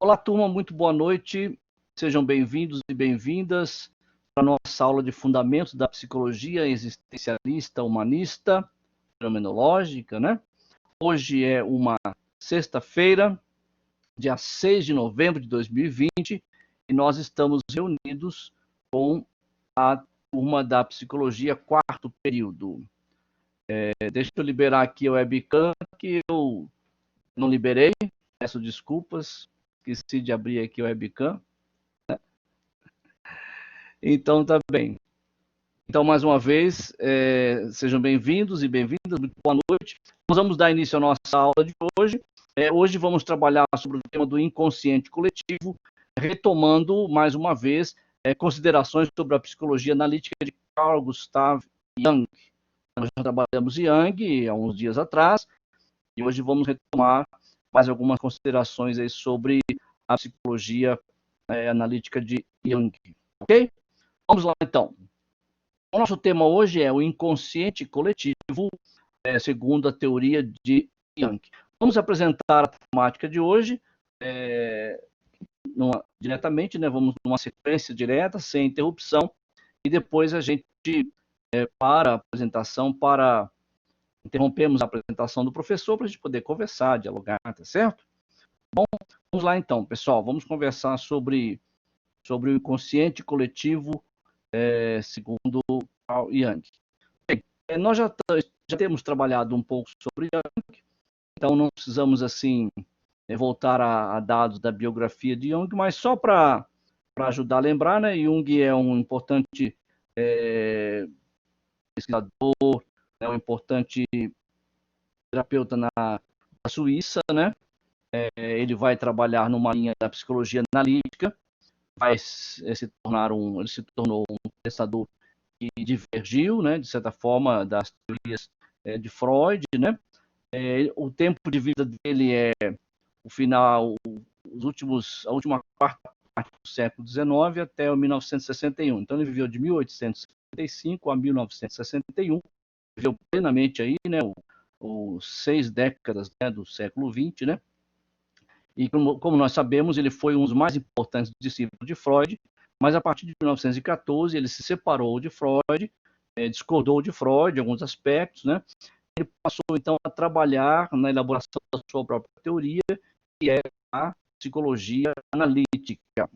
Olá, turma, muito boa noite. Sejam bem-vindos e bem-vindas para a nossa aula de Fundamentos da Psicologia Existencialista Humanista Fenomenológica, né? Hoje é uma sexta-feira, dia 6 de novembro de 2020, e nós estamos reunidos com a turma da Psicologia, quarto período. Deixa eu liberar aqui o webcam, que eu não liberei, peço desculpas, esqueci de abrir aqui o webcam. Então, tá bem. Então, mais uma vez, sejam bem-vindos e bem-vindas, muito boa noite. Nós vamos dar início à nossa aula de hoje. Hoje vamos trabalhar sobre o tema do inconsciente coletivo, retomando, mais uma vez, considerações sobre a psicologia analítica de Carl Gustav Jung. Nós já trabalhamos Jung há uns dias atrás, e hoje vamos retomar mais algumas considerações aí sobre a psicologia analítica de Jung. Ok? Vamos lá, então. O nosso tema hoje é o inconsciente coletivo, segundo a teoria de Jung. Vamos apresentar a temática de hoje diretamente, né? Vamos numa sequência direta, sem interrupção, e depois a gente para a apresentação, interrompemos a apresentação do professor para a gente poder conversar, dialogar, tá certo? Bom, vamos lá então, pessoal, vamos conversar sobre o inconsciente coletivo, segundo Carl Jung. Bem, nós já temos trabalhado um pouco sobre Jung, então não precisamos assim voltar a dados da biografia de Jung, mas só para ajudar a lembrar, né? Jung é um importante pesquisador, um importante terapeuta na Suíça, né? Ele vai trabalhar numa linha da psicologia analítica, ele se tornou um pensador que divergiu, né, de certa forma, das teorias de Freud, né? O tempo de vida dele é o final, a última quarta parte do século XIX até 1961. Então ele viveu de 1865 a 1961, viveu plenamente aí, né, os 6 décadas, né, do século XX, né? E como nós sabemos, ele foi um dos mais importantes discípulos de Freud, mas a partir de 1914 ele se separou de Freud, discordou de Freud em alguns aspectos, né? Ele passou então a trabalhar na elaboração da sua própria teoria, que é a psicologia analítica.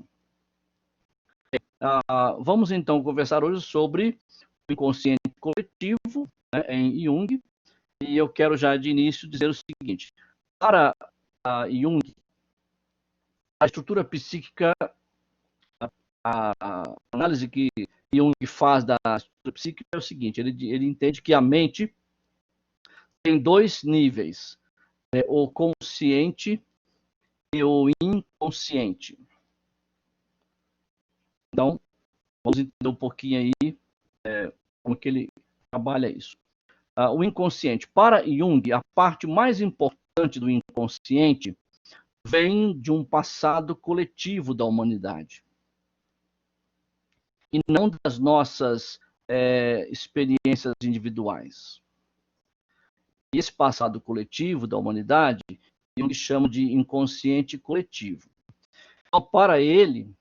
Vamos então conversar hoje sobre o inconsciente coletivo, né, em Jung, e eu quero já de início dizer o seguinte: para Jung, a estrutura psíquica, a análise que Jung faz da estrutura psíquica é o seguinte: ele entende que a mente tem 2 níveis, o consciente e o inconsciente. Então, vamos entender um pouquinho aí como que ele trabalha isso. O inconsciente. Para Jung, a parte mais importante do inconsciente vem de um passado coletivo da humanidade. E não das nossas experiências individuais. E esse passado coletivo da humanidade, Jung chama de inconsciente coletivo. Então, para ele,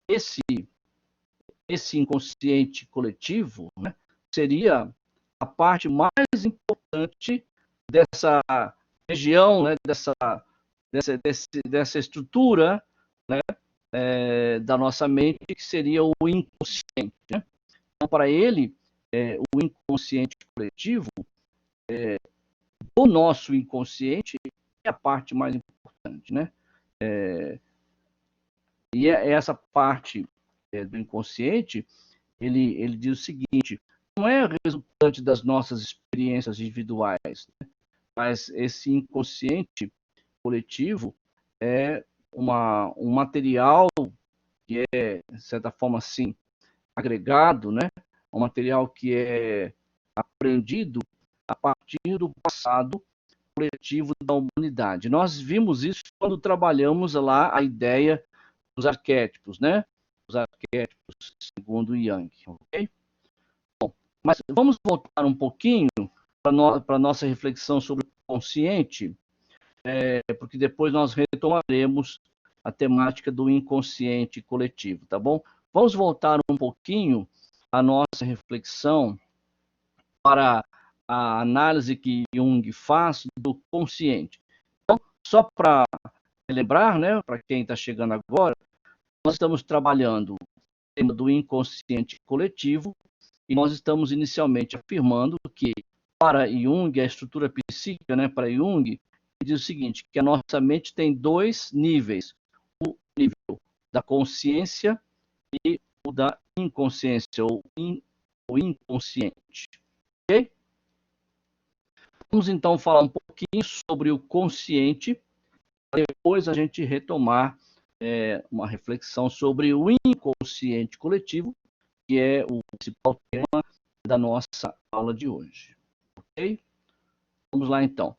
esse inconsciente coletivo, né, seria a parte mais importante dessa região, né, dessa estrutura, né, da nossa mente, que seria o inconsciente. Né? Então, para ele, o inconsciente coletivo, o nosso inconsciente, é a parte mais importante. Né? E essa parte do inconsciente, ele diz o seguinte: não é resultante das nossas experiências individuais, né? Mas esse inconsciente coletivo é um material que é, de certa forma, assim, agregado, né? Um material que é aprendido a partir do passado coletivo da humanidade. Nós vimos isso quando trabalhamos lá a ideia dos arquétipos, né? Os arquétipos segundo Jung, ok? Bom, mas vamos voltar um pouquinho para a nossa reflexão sobre o consciente. porque depois nós retomaremos a temática do inconsciente coletivo, tá bom? Vamos voltar um pouquinho a nossa reflexão para a análise que Jung faz do consciente. Então, só para lembrar, né, para quem está chegando agora, nós estamos trabalhando o tema do inconsciente coletivo e nós estamos inicialmente afirmando que para Jung, a estrutura psíquica, né, para Jung, diz o seguinte, que a nossa mente tem dois níveis, o nível da consciência e o da inconsciência, ou o inconsciente. Ok? Vamos então falar um pouquinho sobre o consciente, depois a gente retomar uma reflexão sobre o inconsciente coletivo, que é o principal tema da nossa aula de hoje. Ok? Vamos lá então.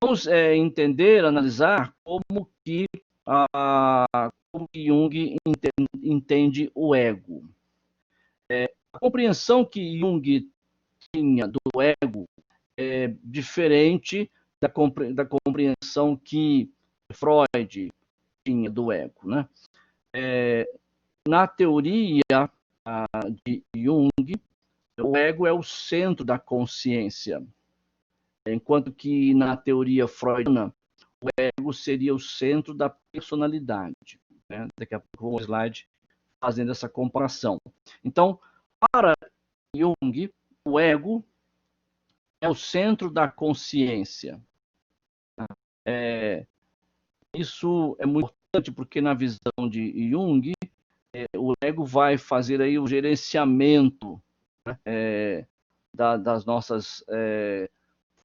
Vamos entender, analisar como que Jung entende o ego. A compreensão que Jung tinha do ego é diferente da compreensão que Freud tinha do ego, né? Na teoria de Jung, o ego é o centro da consciência, enquanto que na teoria freudiana, o ego seria o centro da personalidade. Né? Daqui a pouco vou um slide fazendo essa comparação. Então, para Jung, o ego é o centro da consciência. Isso é muito importante porque na visão de Jung, o ego vai fazer aí o gerenciamento, né, das nossas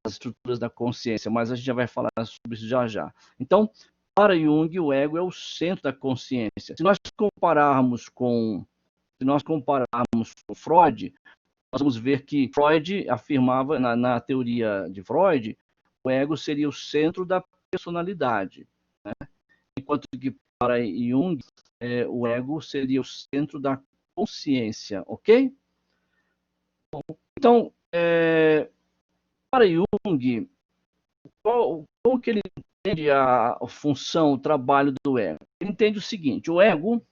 as estruturas da consciência, mas a gente já vai falar sobre isso já já. Então, para Jung, o ego é o centro da consciência. Se nós compararmos com Freud, nós vamos ver que Freud afirmava, na teoria de Freud, o ego seria o centro da personalidade, né? Enquanto que para Jung, o ego seria o centro da consciência, ok? Então, para Jung, como que ele entende a função, o trabalho do ego? Ele entende o seguinte, o ego,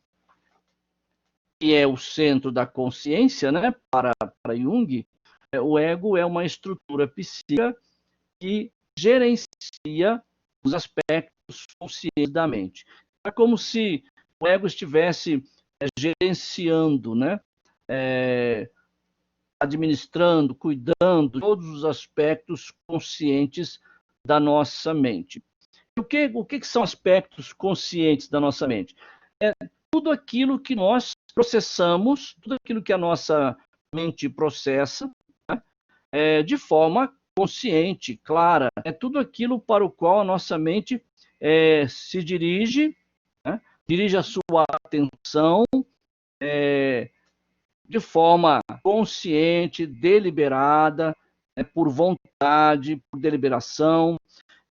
que é o centro da consciência, né, para Jung, o ego é uma estrutura psíquica que gerencia os aspectos conscientes da mente. É como se o ego estivesse gerenciando, né, administrando, cuidando de todos os aspectos conscientes da nossa mente. O que são aspectos conscientes da nossa mente? É tudo aquilo que nós processamos, tudo aquilo que a nossa mente processa, né, de forma consciente, clara. É tudo aquilo para o qual a nossa mente se dirige, né, dirige a sua atenção de forma consciente, deliberada, por vontade, por deliberação.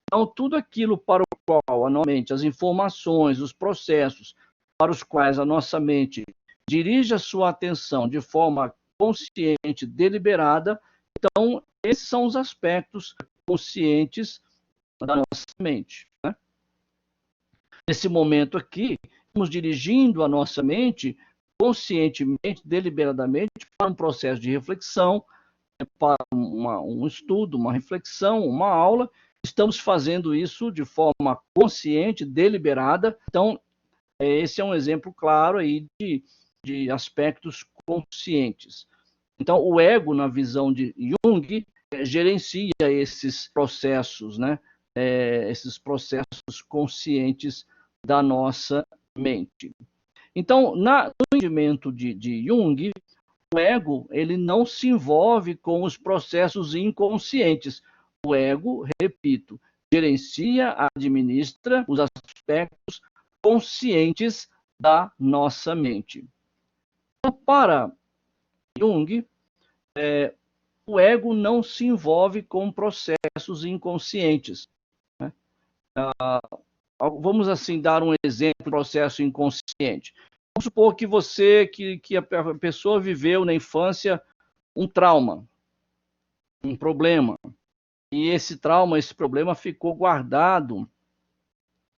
Então, tudo aquilo para o qual a nossa mente, as informações, os processos para os quais a nossa mente dirige a sua atenção de forma consciente, deliberada, então, esses são os aspectos conscientes da nossa mente. Né? Nesse momento aqui, estamos dirigindo a nossa mente conscientemente, deliberadamente, para um processo de reflexão, para um estudo, uma reflexão, uma aula. Estamos fazendo isso de forma consciente, deliberada. Então, esse é um exemplo claro aí de aspectos conscientes. Então, o ego, na visão de Jung, gerencia esses processos, né? Esses processos conscientes da nossa mente. Então, no entendimento de Jung, o ego ele não se envolve com os processos inconscientes. O ego, repito, gerencia, administra os aspectos conscientes da nossa mente. Então, para Jung, o ego não se envolve com processos inconscientes. Né? Vamos assim dar um exemplo de processo inconsciente. Vamos supor que que a pessoa viveu na infância um trauma, um problema, e esse trauma, esse problema ficou guardado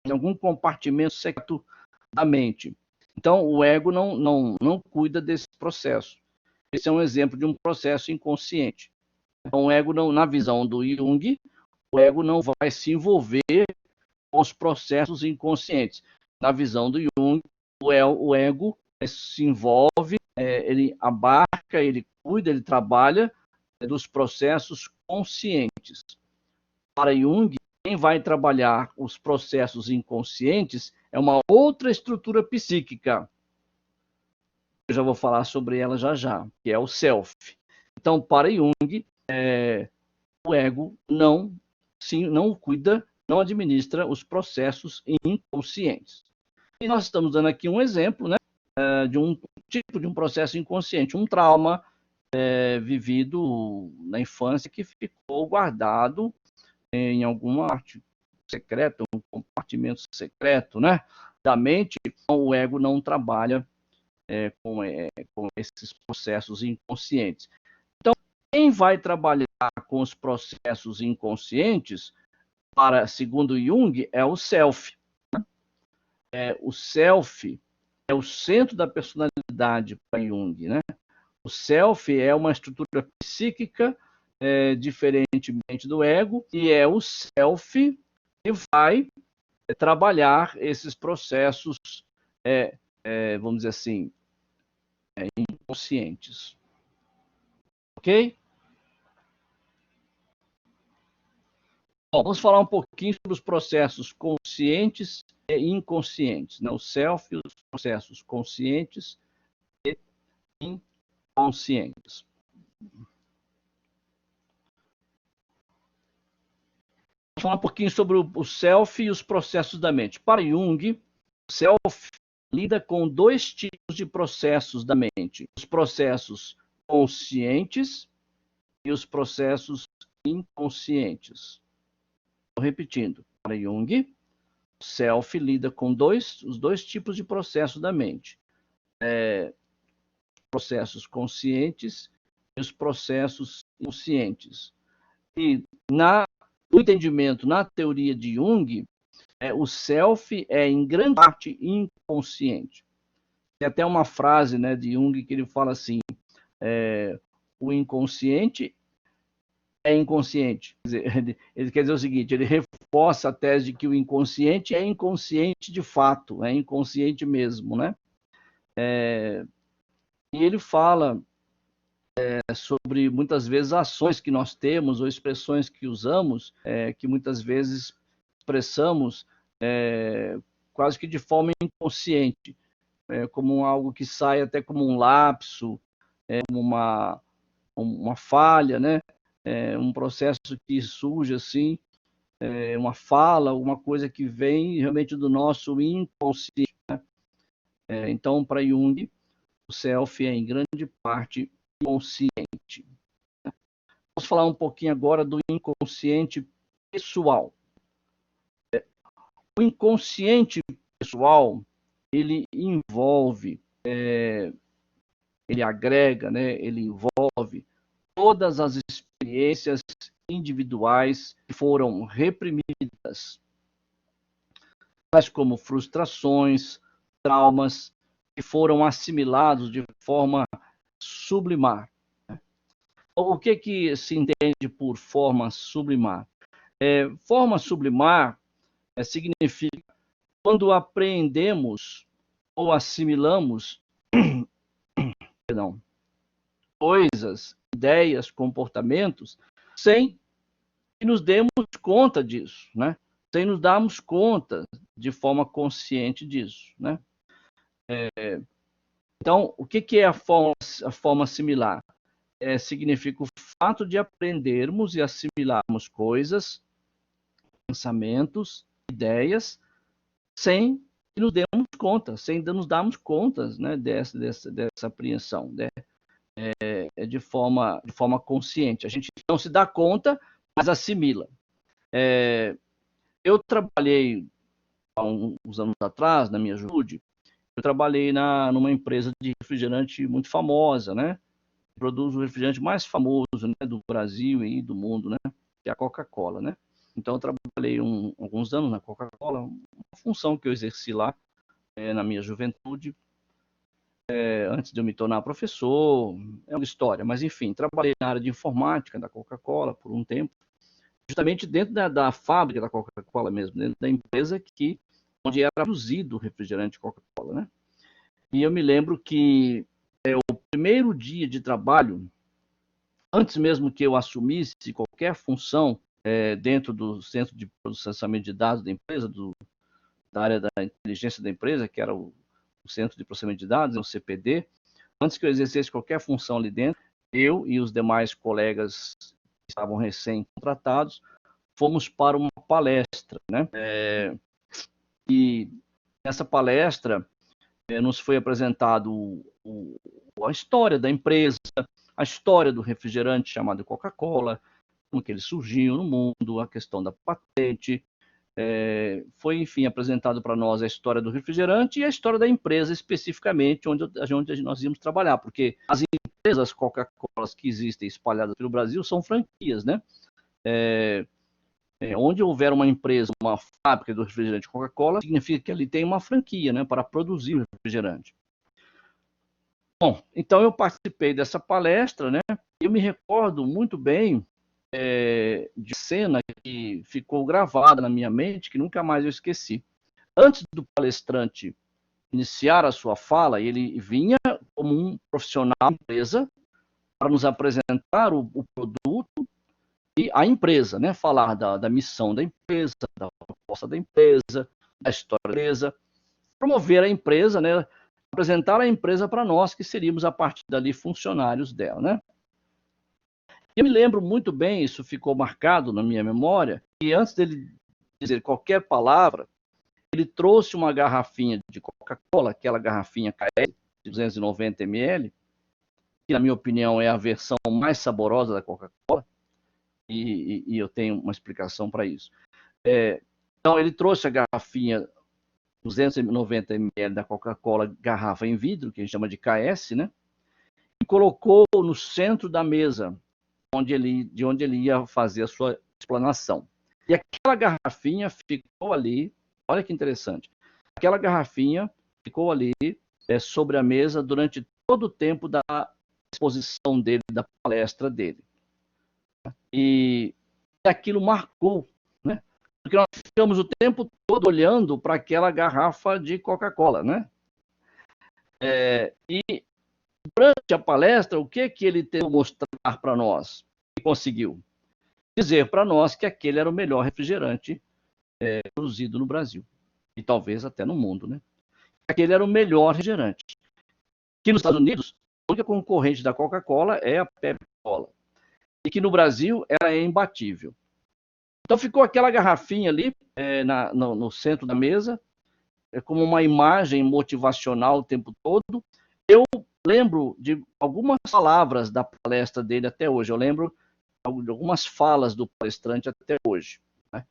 em algum compartimento secreto da mente. Então, o ego não cuida desse processo. Esse é um exemplo de um processo inconsciente. Então, o ego, não, na visão do Jung, o ego não vai se envolver com os processos inconscientes. Na visão do Jung, o ego se envolve, ele abarca, ele cuida, ele trabalha dos processos conscientes. Para Jung, quem vai trabalhar os processos inconscientes é uma outra estrutura psíquica. Eu já vou falar sobre ela já, que é o self. Então, para Jung, o ego não cuida, não administra os processos inconscientes. E nós estamos dando aqui um exemplo, né, de um tipo de um processo inconsciente, um trauma vivido na infância que ficou guardado em alguma arte secreta, um compartimento secreto, né, da mente. O ego não trabalha com esses processos inconscientes. Então, quem vai trabalhar com os processos inconscientes, segundo Jung, é o self. O self é o centro da personalidade para Jung, né? O self é uma estrutura psíquica diferentemente do ego, e é o self que vai trabalhar esses processos, vamos dizer assim, inconscientes. Ok? Bom, vamos falar um pouquinho sobre os processos conscientes e inconscientes, né? O self e os processos conscientes e inconscientes. Vamos falar um pouquinho sobre o self e os processos da mente. Para Jung, o self lida com dois tipos de processos da mente: os processos conscientes e os processos inconscientes. Estou repetindo. Para Jung, o self lida com os dois tipos de processos da mente: processos conscientes e os processos inconscientes. E no entendimento, na teoria de Jung, o self é em grande parte inconsciente. Tem até uma frase, né, de Jung que ele fala assim: o inconsciente é inconsciente. Quer dizer, ele quer dizer o seguinte: ele reforça a tese de que o inconsciente é inconsciente de fato, é inconsciente mesmo, né? E ele fala sobre muitas vezes ações que nós temos ou expressões que usamos, que muitas vezes expressamos quase que de forma inconsciente, como algo que sai até como um lapso, como uma falha, né? Um processo que surge assim, uma fala, alguma coisa que vem realmente do nosso inconsciente. Né? Então, para Jung, o self é em grande parte inconsciente. Vamos falar um pouquinho agora do inconsciente pessoal. O inconsciente pessoal, ele envolve, ele agrega, né, ele envolve todas as experiências individuais que foram reprimidas, tais como frustrações, traumas, que foram assimilados de forma sublimar. O que se entende por forma sublimar? Forma sublimar significa quando apreendemos ou assimilamos perdão, coisas, ideias, comportamentos, sem que nos demos conta disso, né? Sem nos darmos conta de forma consciente disso, né? Então, o que é a forma similar? Significa o fato de aprendermos e assimilarmos coisas, pensamentos, ideias, sem que nos demos conta, sem nos darmos conta, né, dessa apreensão, né? De forma consciente. A gente não se dá conta, mas assimila. Eu trabalhei há uns anos atrás, na minha juventude, eu trabalhei numa empresa de refrigerante muito famosa, né? Produz o refrigerante mais famoso, né, do Brasil e do mundo, né? Que é a Coca-Cola, né? Então eu trabalhei alguns anos na Coca-Cola, uma função que eu exerci lá na minha juventude, antes de eu me tornar professor, é uma história, mas enfim, trabalhei na área de informática da Coca-Cola por um tempo, justamente dentro da fábrica da Coca-Cola mesmo, dentro da empresa onde era produzido o refrigerante Coca-Cola, né? E eu me lembro que o primeiro dia de trabalho, antes mesmo que eu assumisse qualquer função dentro do centro de processamento de dados da empresa, da área da inteligência da empresa, que era o centro de processamento de dados, o CPD, antes que eu exercesse qualquer função ali dentro, eu e os demais colegas que estavam recém-contratados, fomos para uma palestra, né? E nessa palestra nos foi apresentado a história da empresa, a história do refrigerante chamado Coca-Cola, como que ele surgiu no mundo, a questão da patente. Foi, enfim, apresentado para nós a história do refrigerante e a história da empresa, especificamente, onde nós íamos trabalhar, porque as empresas Coca-Cola que existem espalhadas pelo Brasil são franquias, né? Onde houver uma empresa, uma fábrica do refrigerante Coca-Cola, significa que ali tem uma franquia, né, para produzir o refrigerante. Bom, então eu participei dessa palestra, né? Eu me recordo muito bem de cena que ficou gravada na minha mente, que nunca mais eu esqueci. Antes do palestrante iniciar a sua fala, ele vinha como um profissional da empresa para nos apresentar o produto e a empresa, né? Falar da missão da empresa, da proposta da empresa, da história da empresa, promover a empresa, né? Apresentar a empresa para nós, que seríamos a partir dali funcionários dela, né? Eu me lembro muito bem, isso ficou marcado na minha memória, que antes dele dizer qualquer palavra, ele trouxe uma garrafinha de Coca-Cola, aquela garrafinha KS de 290 ml, que na minha opinião é a versão mais saborosa da Coca-Cola, e eu tenho uma explicação para isso. Então ele trouxe a garrafinha 290 ml da Coca-Cola, garrafa em vidro, que a gente chama de KS, né? E colocou no centro da mesa, de onde ele ia fazer a sua explanação. E aquela garrafinha ficou ali, olha que interessante, aquela garrafinha ficou ali sobre a mesa durante todo o tempo da exposição dele, da palestra dele. E aquilo marcou, né? Porque nós ficamos o tempo todo olhando para aquela garrafa de Coca-Cola, né? E durante a palestra, o que ele tentou mostrar para nós? E conseguiu dizer para nós que aquele era o melhor refrigerante produzido no Brasil. E talvez até no mundo, né? Aquele era o melhor refrigerante. Aqui nos Estados Unidos, a única concorrente da Coca-Cola é a Pepsi-Cola. E que no Brasil ela é imbatível. Então ficou aquela garrafinha ali no centro da mesa, como uma imagem motivacional o tempo todo. Eu lembro de algumas palavras da palestra dele até hoje. Eu lembro de algumas falas do palestrante até hoje. Né?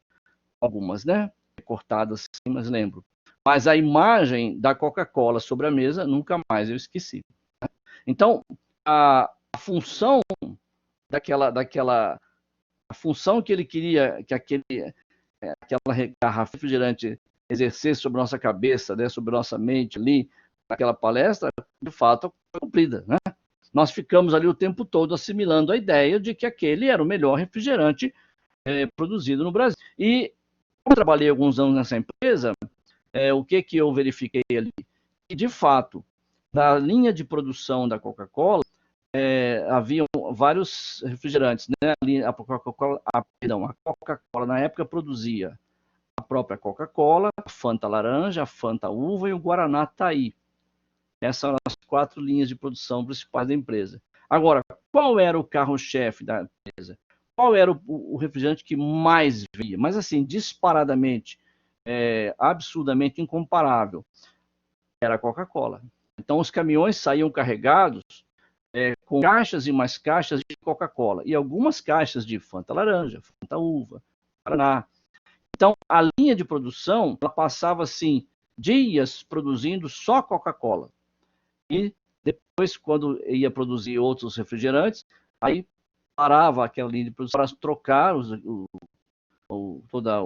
Algumas, né? Cortadas assim, mas lembro. Mas a imagem da Coca-Cola sobre a mesa, nunca mais eu esqueci. Então, a função a função que ele queria que aquela garrafa refrigerante exercesse sobre a nossa cabeça, né, sobre a nossa mente ali, naquela palestra, de fato, foi cumprida, né? Nós ficamos ali o tempo todo assimilando a ideia de que aquele era o melhor refrigerante produzido no Brasil. E como eu trabalhei alguns anos nessa empresa, o que eu verifiquei ali? Que, de fato, na linha de produção da Coca-Cola, haviam vários refrigerantes, né? A Coca-Cola na época produzia a própria Coca-Cola, a Fanta laranja, a Fanta uva e o Guaraná Taí. Essas são as 4 linhas de produção principais da empresa. Agora, qual era o carro-chefe da empresa? Qual era o refrigerante que mais via? Mas assim, disparadamente, absurdamente incomparável, era a Coca-Cola. Então os caminhões saíam carregados com caixas e mais caixas de Coca-Cola e algumas caixas de Fanta laranja, Fanta uva, Guaraná. Então a linha de produção ela passava assim dias produzindo só Coca-Cola e depois quando ia produzir outros refrigerantes aí parava aquela linha de produção para trocar todo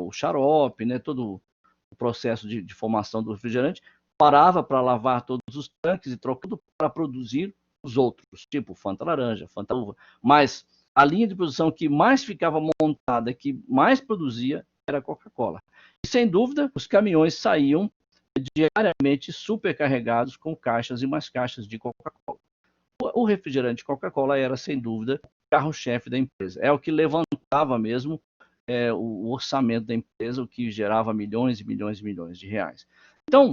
o xarope, né, todo processo de formação do refrigerante, parava para lavar todos os tanques e trocando para produzir os outros, tipo Fanta laranja, Fanta uva. Mas a linha de produção que mais ficava montada, que mais produzia, era a Coca-Cola. E sem dúvida, os caminhões saíam diariamente supercarregados com caixas e mais caixas de Coca-Cola. O refrigerante Coca-Cola era, sem dúvida, o carro-chefe da empresa. É o que levantava mesmo o orçamento da empresa, o que gerava milhões e milhões e milhões de reais. Então,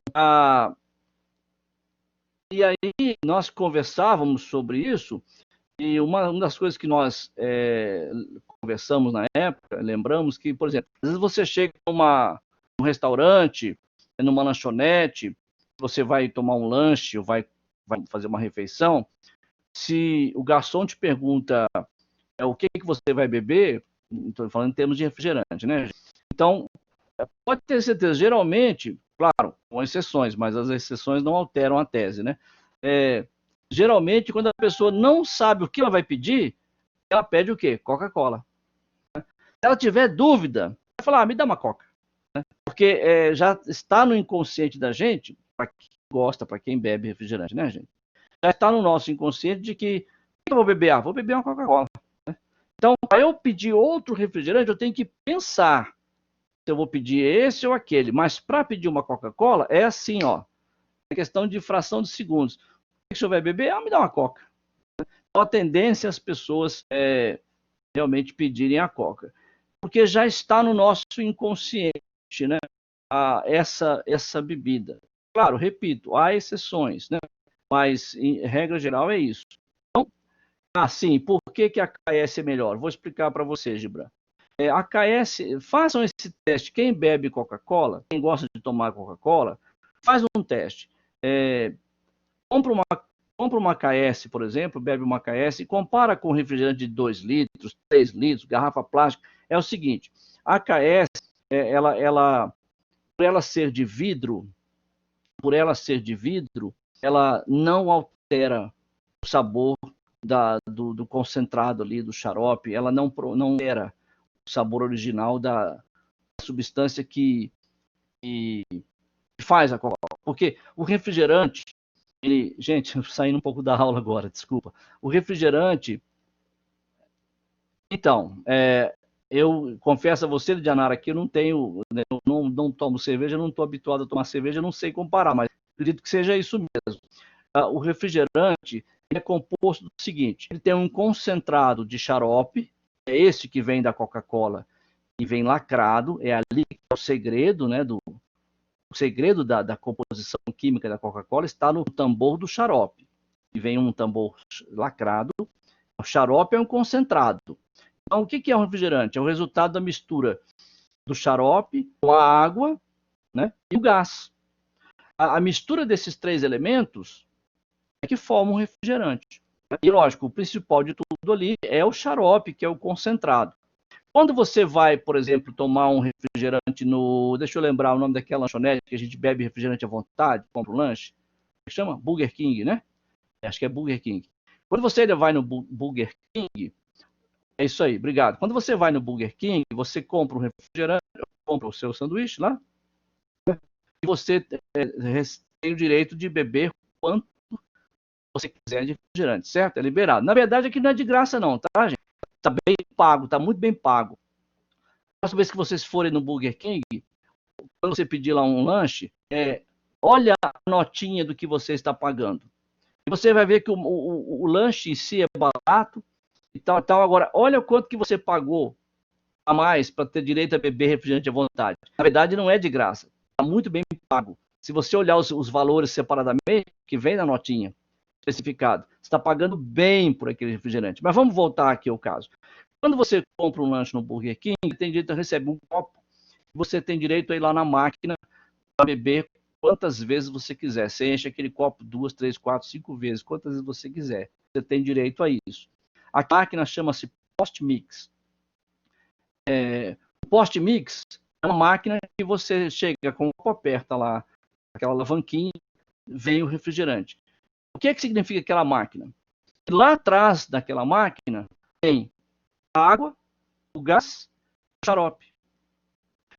e aí nós conversávamos sobre isso, e uma das coisas que nós conversamos na época, lembramos que, por exemplo, às vezes você chega num restaurante, numa lanchonete, você vai tomar um lanche ou vai fazer uma refeição, se o garçom te pergunta o que você vai beber, estou falando em termos de refrigerante, né? Então, pode ter certeza, geralmente, claro, com exceções, mas as exceções não alteram a tese, né? Geralmente, quando a pessoa não sabe o que ela vai pedir, ela pede o quê? Coca-Cola. Se ela tiver dúvida, vai falar, me dá uma Coca. Porque já está no inconsciente da gente, para quem gosta, para quem bebe refrigerante, né, gente? Já está no nosso inconsciente de que eu vou beber? Vou beber uma Coca-Cola. Então, para eu pedir outro refrigerante, eu tenho que pensar se eu vou pedir esse ou aquele. Mas para pedir uma Coca-Cola, é assim, ó. É questão de fração de segundos. O que o senhor vai beber? Me dá uma Coca. Então, a tendência é as pessoas realmente pedirem a Coca. Porque já está no nosso inconsciente, né? Essa bebida. Claro, repito, há exceções, né? Mas, em regra geral, é isso. Então, sim, por que a KS é melhor? Vou explicar para você, Gibran. A KS, façam esse teste. Quem bebe Coca-Cola, quem gosta de tomar Coca-Cola, faz um teste. Compra uma KS, por exemplo, bebe uma KS e compara com refrigerante de 2 litros, 3 litros, garrafa plástica. É o seguinte, a KS, por ela ser de vidro, ela não altera o sabor do concentrado ali, do xarope, ela não altera o sabor original da substância que faz a Coca-Cola. Porque o refrigerante, gente, saindo um pouco da aula agora, desculpa. O refrigerante, então, eu confesso a você, Dianara, que eu não tenho, né, não tomo cerveja, não estou habituado a tomar cerveja, não sei comparar, mas acredito que seja isso mesmo. O refrigerante é composto do seguinte, ele tem um concentrado de xarope, é esse que vem da Coca-Cola e vem lacrado, é ali que é o segredo, né, o segredo da composição química da Coca-Cola está no tambor do xarope. E vem um tambor lacrado. O xarope é um concentrado. Então, o que é um refrigerante? É o resultado da mistura do xarope com a água, né, e o gás. A mistura desses 3 elementos é que forma um refrigerante. E, lógico, o principal de tudo ali é o xarope, que é o concentrado. Quando você vai, por exemplo, tomar um refrigerante no... Deixa eu lembrar o nome daquela lanchonete que a gente bebe refrigerante à vontade, compra um lanche. Chama Burger King, né? Acho que é Burger King. Quando você vai no Burger King, é isso aí, obrigado. Quando você vai no Burger King, você compra um refrigerante, compra o seu sanduíche lá, e você tem o direito de beber quanto você quiser de refrigerante, certo? É liberado. Na verdade, aqui não é de graça não, tá, gente? Tá bem pago, tá muito bem pago. A próxima vez que vocês forem no Burger King, quando você pedir lá um lanche, olha a notinha do que você está pagando. E você vai ver que o lanche em si é barato e tal, tal. Agora, olha o quanto que você pagou a mais para ter direito a beber refrigerante à vontade. Na verdade, não é de graça. Está muito bem pago. Se você olhar os valores separadamente, que vem na notinha especificado, você está pagando bem por aquele refrigerante. Mas vamos voltar aqui ao caso. Quando você compra um lanche no Burger King, tem direito a receber um copo. Você tem direito a ir lá na máquina para beber quantas vezes você quiser. Você enche aquele copo 2, 3, 4, 5 vezes, quantas vezes você quiser. Você tem direito a isso. A máquina chama-se post-mix. O post-mix é uma máquina que você chega com o copo, aperta lá aquela alavanquinha, vem o refrigerante. O que significa aquela máquina? Lá atrás daquela máquina tem a água, o gás, o xarope.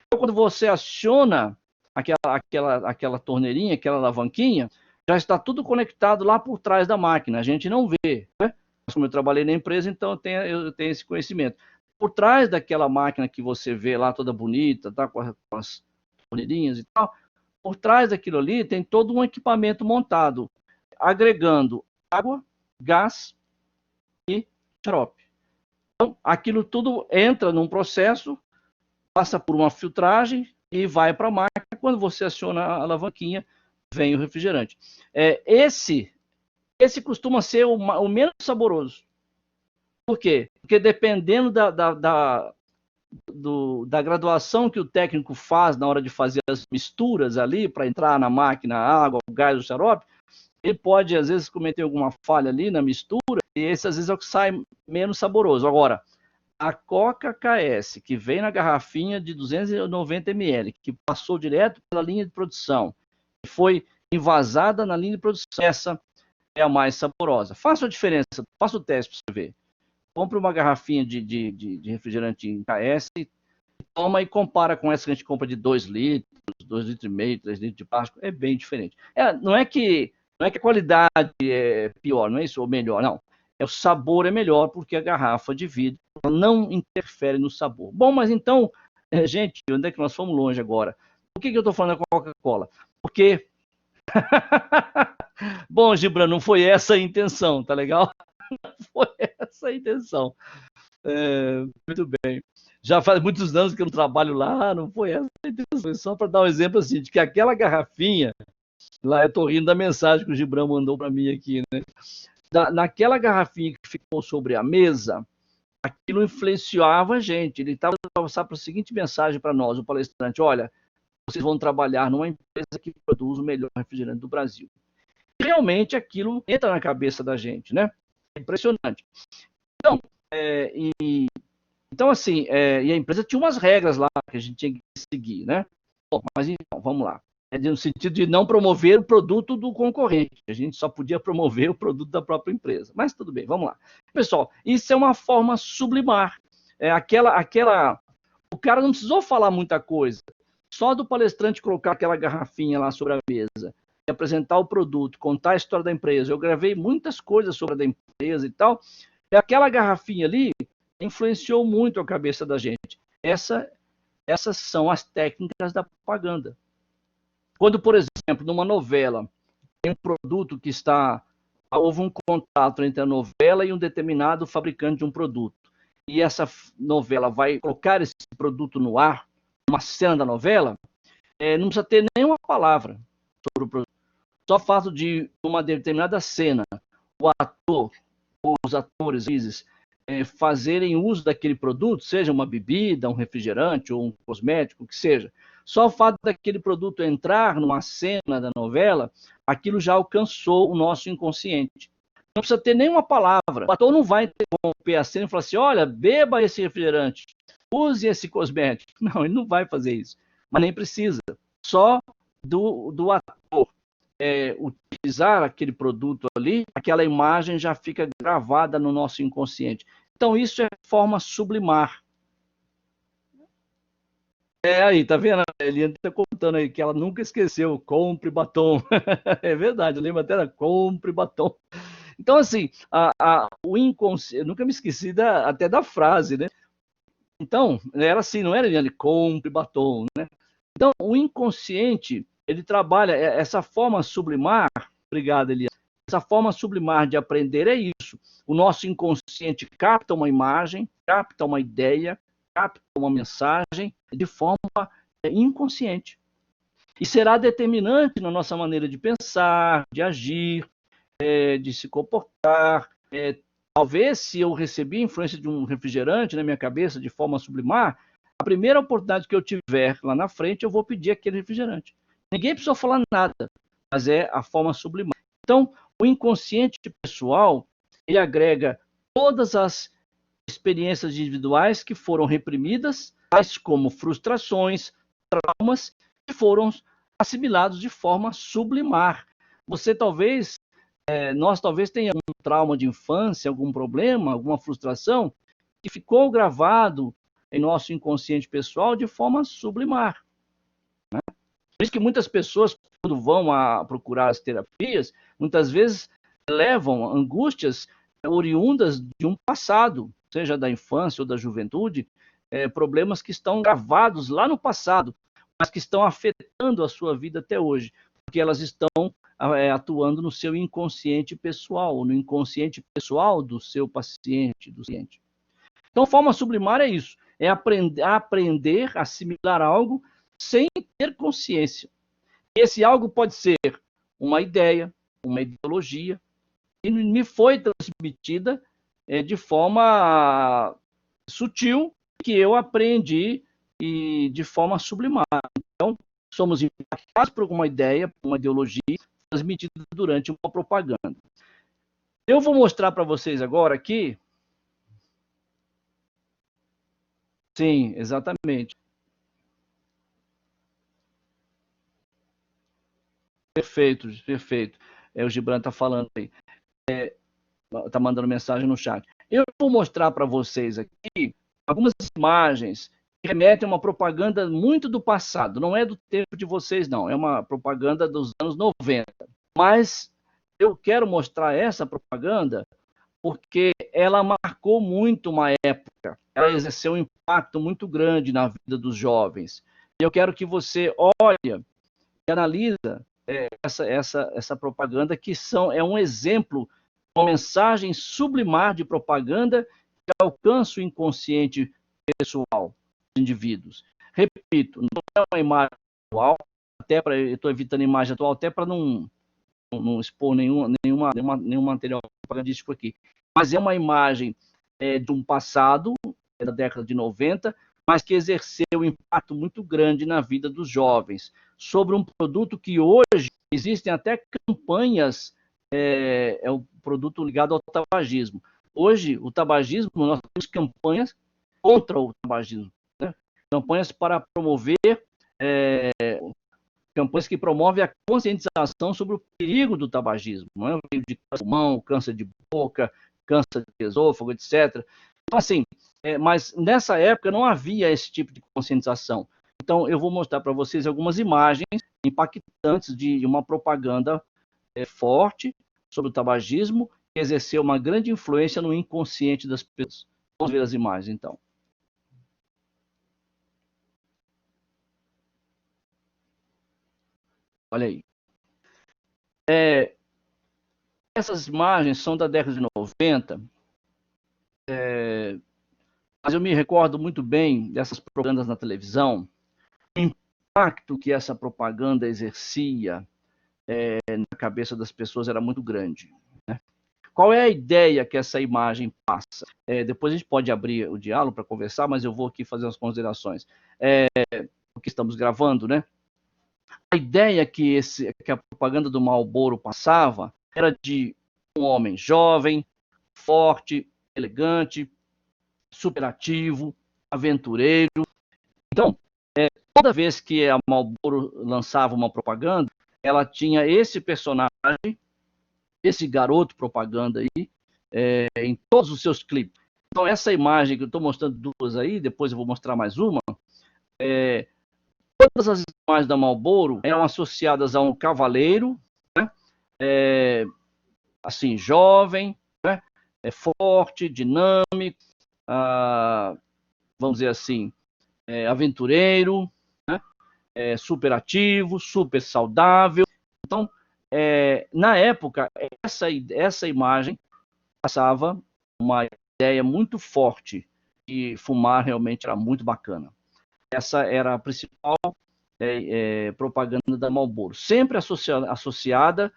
Então, quando você aciona aquela torneirinha, aquela alavanquinha, já está tudo conectado lá por trás da máquina, a gente não vê, né? Como eu trabalhei na empresa, então eu tenho esse conhecimento. Por trás daquela máquina que você vê lá toda bonita, tá, com as torneirinhas e tal, por trás daquilo ali tem todo um equipamento montado, agregando água, gás e xarope. Então, aquilo tudo entra num processo, passa por uma filtragem e vai para a máquina. Quando você aciona a alavanquinha, vem o refrigerante. Esse costuma ser o menos saboroso. Por quê? Porque dependendo da graduação que o técnico faz na hora de fazer as misturas ali, para entrar na máquina a água, o gás, o xarope, ele pode, às vezes, cometer alguma falha ali na mistura, e esse, às vezes, é o que sai menos saboroso. Agora, a Coca KS, que vem na garrafinha de 290 ml, que passou direto pela linha de produção, que foi envasada na linha de produção, essa é a mais saborosa. Faça a diferença, faça o teste para você ver. Compre uma garrafinha de refrigerante em KS, toma e compara com essa que a gente compra de 2 litros, 2,5 litros, 3 litros de plástico, é bem diferente. Não é que a qualidade é pior, não é isso, ou melhor, não. O sabor é melhor porque a garrafa de vidro não interfere no sabor. Bom, mas então, gente, onde é que nós fomos longe agora? Por que eu estou falando da Coca-Cola? Porque... Bom, Gibran, não foi essa a intenção, tá legal? Não foi essa a intenção. Muito bem. Já faz muitos anos que eu não trabalho lá, não foi essa a intenção. Só para dar um exemplo assim, de que aquela garrafinha, lá eu estou rindo da mensagem que o Gibran mandou para mim aqui, né? Naquela garrafinha que ficou sobre a mesa, aquilo influenciava a gente. Ele estava passando a seguinte mensagem para nós, o palestrante: olha, vocês vão trabalhar numa empresa que produz o melhor refrigerante do Brasil. E realmente aquilo entra na cabeça da gente, né? É impressionante. Então, assim, e a empresa tinha umas regras lá que a gente tinha que seguir, né? Bom, mas então, vamos lá. No sentido de não promover o produto do concorrente. A gente só podia promover o produto da própria empresa. Mas tudo bem, vamos lá. Pessoal, isso é uma forma sublimar. O cara não precisou falar muita coisa. Só do palestrante colocar aquela garrafinha lá sobre a mesa, apresentar o produto, contar a história da empresa. Eu gravei muitas coisas sobre a empresa e tal. E aquela garrafinha ali influenciou muito a cabeça da gente. Essas são as técnicas da propaganda. Quando, por exemplo, numa novela, tem um produto que houve um contrato entre a novela e um determinado fabricante de um produto, e essa novela vai colocar esse produto no ar, uma cena da novela, não precisa ter nenhuma palavra sobre o produto. Só o fato de uma determinada cena, o ator, ou os atores, fazerem uso daquele produto, seja uma bebida, um refrigerante ou um cosmético, o que seja. Só o fato daquele produto entrar numa cena da novela, aquilo já alcançou o nosso inconsciente. Não precisa ter nenhuma palavra. O ator não vai interromper a cena e falar assim: olha, beba esse refrigerante, use esse cosmético. Não, ele não vai fazer isso. Mas nem precisa. Só do ator utilizar aquele produto ali, aquela imagem já fica gravada no nosso inconsciente. Então, isso é forma sublimar. Aí, tá vendo? A Eliane tá contando aí que ela nunca esqueceu, compre batom. É verdade, eu lembro até da compre batom. Então, assim, o inconsciente, eu nunca me esqueci até da frase, né? Então, era assim, não era, Eliane, compre batom, né? Então, o inconsciente, ele trabalha essa forma sublimar, obrigado, Eliane, essa forma sublimar de aprender é isso. O nosso inconsciente capta uma imagem, capta uma ideia, capta uma mensagem de forma inconsciente. E será determinante na nossa maneira de pensar, de agir, de se comportar. Talvez, se eu recebi a influência de um refrigerante na minha cabeça de forma sublimar, a primeira oportunidade que eu tiver lá na frente, eu vou pedir aquele refrigerante. Ninguém precisou falar nada, mas é a forma sublimar. Então, o inconsciente pessoal, ele agrega todas as experiências individuais que foram reprimidas, tais como frustrações, traumas, que foram assimilados de forma sublimar. Nós talvez tenhamos um trauma de infância, algum problema, alguma frustração, que ficou gravado em nosso inconsciente pessoal de forma sublimar. Né? Por isso que muitas pessoas, quando vão procurar as terapias, muitas vezes levam angústias oriundas de um passado, seja da infância ou da juventude, problemas que estão gravados lá no passado, mas que estão afetando a sua vida até hoje, porque elas estão atuando no seu inconsciente pessoal, no inconsciente pessoal do seu paciente, do cliente. Então, forma sublimar é isso, é aprender a assimilar algo sem ter consciência. Esse algo pode ser uma ideia, uma ideologia, que me foi transmitida de forma sutil, que eu aprendi e de forma sublimar. Então, somos impactados por uma ideia, por uma ideologia transmitida durante uma propaganda. Eu vou mostrar para vocês agora aqui. Sim, exatamente. Perfeito, perfeito. O Gibran está falando aí. Está mandando mensagem no chat. Eu vou mostrar para vocês aqui algumas imagens que remetem a uma propaganda muito do passado. Não é do tempo de vocês, não. É uma propaganda dos anos 90. Mas eu quero mostrar essa propaganda porque ela marcou muito uma época. Ela exerceu um impacto muito grande na vida dos jovens. E eu quero que você olhe e analise essa propaganda, que é um exemplo, uma mensagem sublimar de propaganda que alcança o inconsciente pessoal dos indivíduos. Repito, não é uma imagem atual, eu estou evitando imagem atual até para não expor nenhum material propagandístico aqui, mas é uma imagem de um passado, da década de 90, mas que exerceu um impacto muito grande na vida dos jovens, sobre um produto que hoje existem até campanhas, é um produto ligado ao tabagismo. Hoje, o tabagismo, nós temos campanhas contra o tabagismo, né? Campanhas para promover campanhas que promovem a conscientização sobre o perigo do tabagismo, não é? O perigo de câncer de pulmão, câncer de boca, câncer de esôfago, etc. Então, assim, mas nessa época não havia esse tipo de conscientização. Então, eu vou mostrar para vocês algumas imagens impactantes de uma propaganda forte sobre o tabagismo, que exerceu uma grande influência no inconsciente das pessoas. Vamos ver as imagens, então. Olha aí. Essas imagens são da década de 90, mas eu me recordo muito bem dessas propagandas na televisão, o impacto que essa propaganda exercia na cabeça das pessoas era muito grande. Né? Qual é a ideia que essa imagem passa? Depois a gente pode abrir o diálogo para conversar, mas eu vou aqui fazer umas considerações. Porque estamos gravando, né? A ideia que a propaganda do Marlboro passava era de um homem jovem, forte, elegante, superativo, aventureiro. Então, toda vez que a Marlboro lançava uma propaganda, ela tinha esse personagem, esse garoto propaganda aí, em todos os seus clipes. Então, essa imagem que eu estou mostrando duas aí, depois eu vou mostrar mais uma, todas as imagens da Marlboro eram associadas a um cavaleiro, né? Assim, jovem, né? Forte, dinâmico, vamos dizer assim, aventureiro, né? Super ativo, super saudável. Então, na época, essa imagem passava uma ideia muito forte de fumar realmente era muito bacana. Essa era a principal propaganda da Marlboro, sempre associada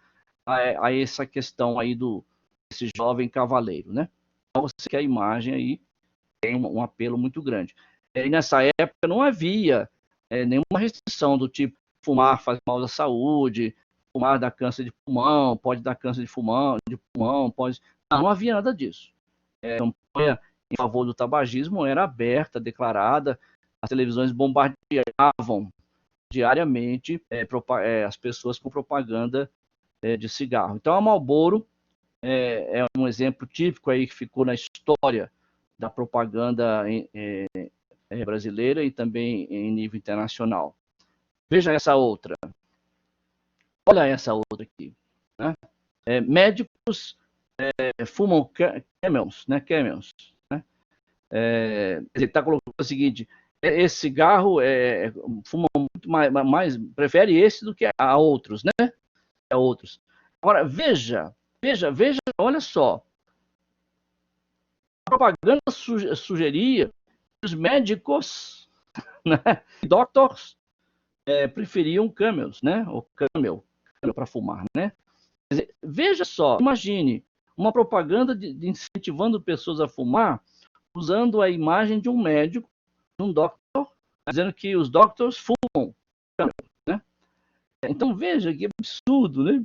a essa questão aí desse jovem cavaleiro, né? Então, você que a imagem aí tem um apelo muito grande. E nessa época não havia nenhuma restrição do tipo fumar faz mal à saúde, fumar dá câncer de pulmão, pode dar câncer de pulmão, pode... Não havia nada disso. A campanha em favor do tabagismo era aberta, declarada, as televisões bombardeavam diariamente as pessoas com propaganda de cigarro. Então a Marlboro é um exemplo típico aí que ficou na história da propaganda brasileira e também em nível internacional. Veja essa outra. Olha essa outra aqui. Né? Médicos fumam camels, né? Camels, né? Ele está colocando o seguinte: esse cigarro fuma muito mais, prefere esse do que a outros, né? A outros. Agora, veja, olha só. A propaganda sugeria que os médicos, né, doctors, preferiam camels, né? Ou camel para fumar, né? Quer dizer, veja só, imagine uma propaganda de incentivando pessoas a fumar usando a imagem de um médico, de um doctor, dizendo que os doctors fumam, né? Então veja que absurdo, né?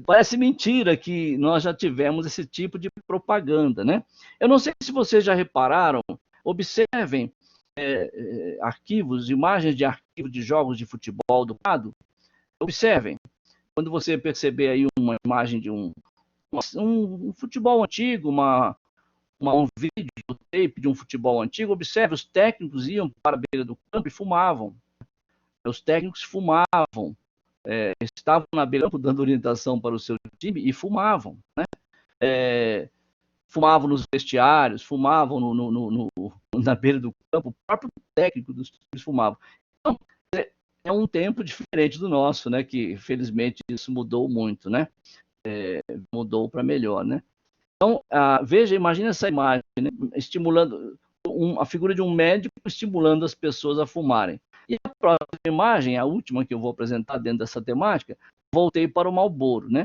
Parece mentira que nós já tivemos esse tipo de propaganda, né? Eu não sei se vocês já repararam, observem arquivos, imagens de arquivos de jogos de futebol do lado, observem, quando você perceber aí uma imagem de um futebol antigo, um vídeo, tape de um futebol antigo, observe, os técnicos iam para a beira do campo e fumavam. Os técnicos fumavam, estavam na beira do campo dando orientação para o seu time e fumavam, né? Fumavam nos vestiários, fumavam na beira do campo, o próprio técnico dos times fumava. Então, é um tempo diferente do nosso, né? Que felizmente isso mudou muito, né? Mudou para melhor, né? Então, veja, imagina essa imagem, né? Estimulando a figura de um médico estimulando as pessoas a fumarem. E a próxima imagem, a última que eu vou apresentar dentro dessa temática, voltei para o Marlboro, né?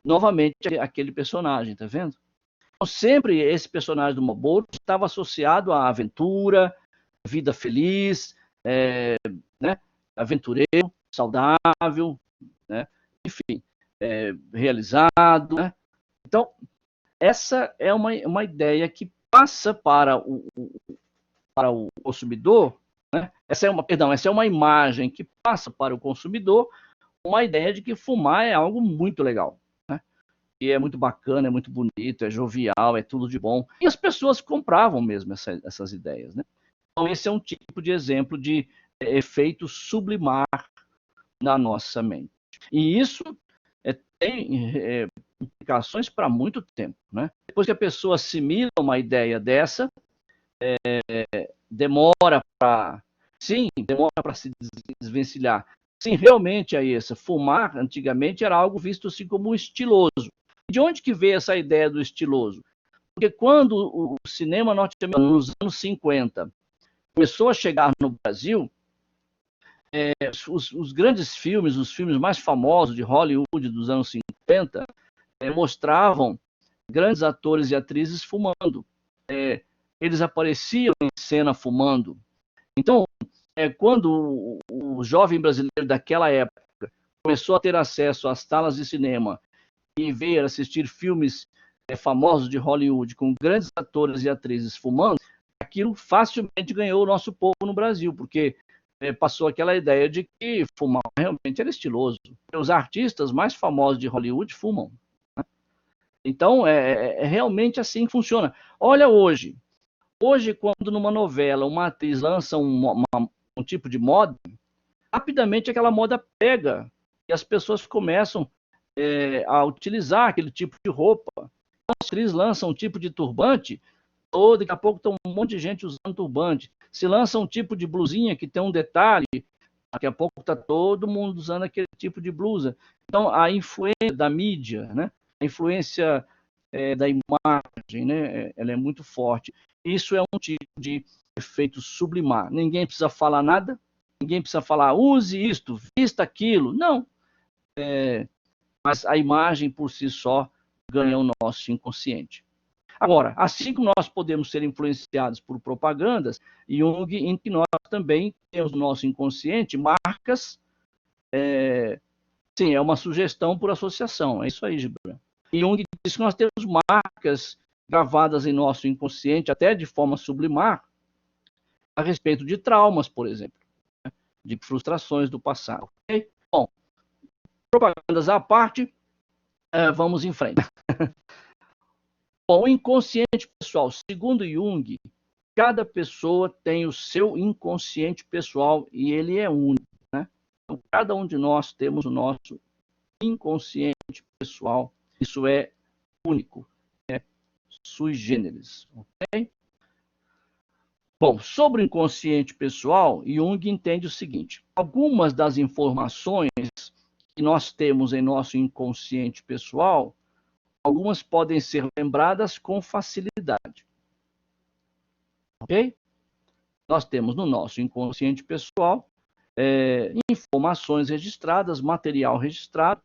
Novamente aquele personagem, tá vendo? Então, sempre esse personagem do Marlboro estava associado à aventura, vida feliz, né? Aventureiro, saudável, né? Enfim, realizado, né? Então, essa é uma ideia que passa para o consumidor, né? Essa é uma imagem que passa para o consumidor uma ideia de que fumar é algo muito legal, né? E é muito bacana, é muito bonito, é jovial, é tudo de bom. E as pessoas compravam mesmo essas ideias, né? Então, esse é um tipo de exemplo de efeito sublimar na nossa mente. E isso tem implicações para muito tempo, né? Depois que a pessoa assimila uma ideia dessa, demora para se desvencilhar. Sim, realmente é isso. Fumar, antigamente, era algo visto assim como estiloso. De onde que veio essa ideia do estiloso? Porque quando o cinema norte-americano, nos anos 50, começou a chegar no Brasil, os grandes filmes, os filmes mais famosos de Hollywood dos anos 50, mostravam grandes atores e atrizes fumando. Eles apareciam em cena fumando. Então, quando o jovem brasileiro daquela época começou a ter acesso às salas de cinema e ver, assistir filmes famosos de Hollywood com grandes atores e atrizes fumando, aquilo facilmente ganhou o nosso povo no Brasil, porque passou aquela ideia de que fumar realmente era estiloso. Os artistas mais famosos de Hollywood fumam. Né? Então, realmente assim que funciona. Olha hoje. Hoje, quando numa novela uma atriz lança um tipo de moda, rapidamente aquela moda pega e as pessoas começam a utilizar aquele tipo de roupa. As atrizes lançam um tipo de turbante, ou daqui a pouco tem um monte de gente usando turbante. Se lança um tipo de blusinha que tem um detalhe, daqui a pouco está todo mundo usando aquele tipo de blusa. Então, a influência da mídia, né? A influência da imagem, né? Ela é muito forte. Isso é um tipo de efeito sublimar. Ninguém precisa falar nada, ninguém precisa falar, use isto, vista aquilo. Não. Mas a imagem por si só ganha o nosso inconsciente. Agora, assim como nós podemos ser influenciados por propagandas, Jung, em que nós também temos no nosso inconsciente marcas, sim, é uma sugestão por associação, é isso aí, Gibran. Jung diz que nós temos marcas gravadas em nosso inconsciente, até de forma sublimar, a respeito de traumas, por exemplo, né? De frustrações do passado. Okay? Bom, propagandas à parte, vamos em frente. Bom, o inconsciente pessoal, segundo Jung, cada pessoa tem o seu inconsciente pessoal e ele é único, né? Então, cada um de nós temos o nosso inconsciente pessoal. Isso é único, é sui generis, ok? Bom, sobre o inconsciente pessoal, Jung entende o seguinte: algumas das informações que nós temos em nosso inconsciente pessoal, algumas podem ser lembradas com facilidade, ok? Nós temos no nosso inconsciente pessoal informações registradas, material registrado.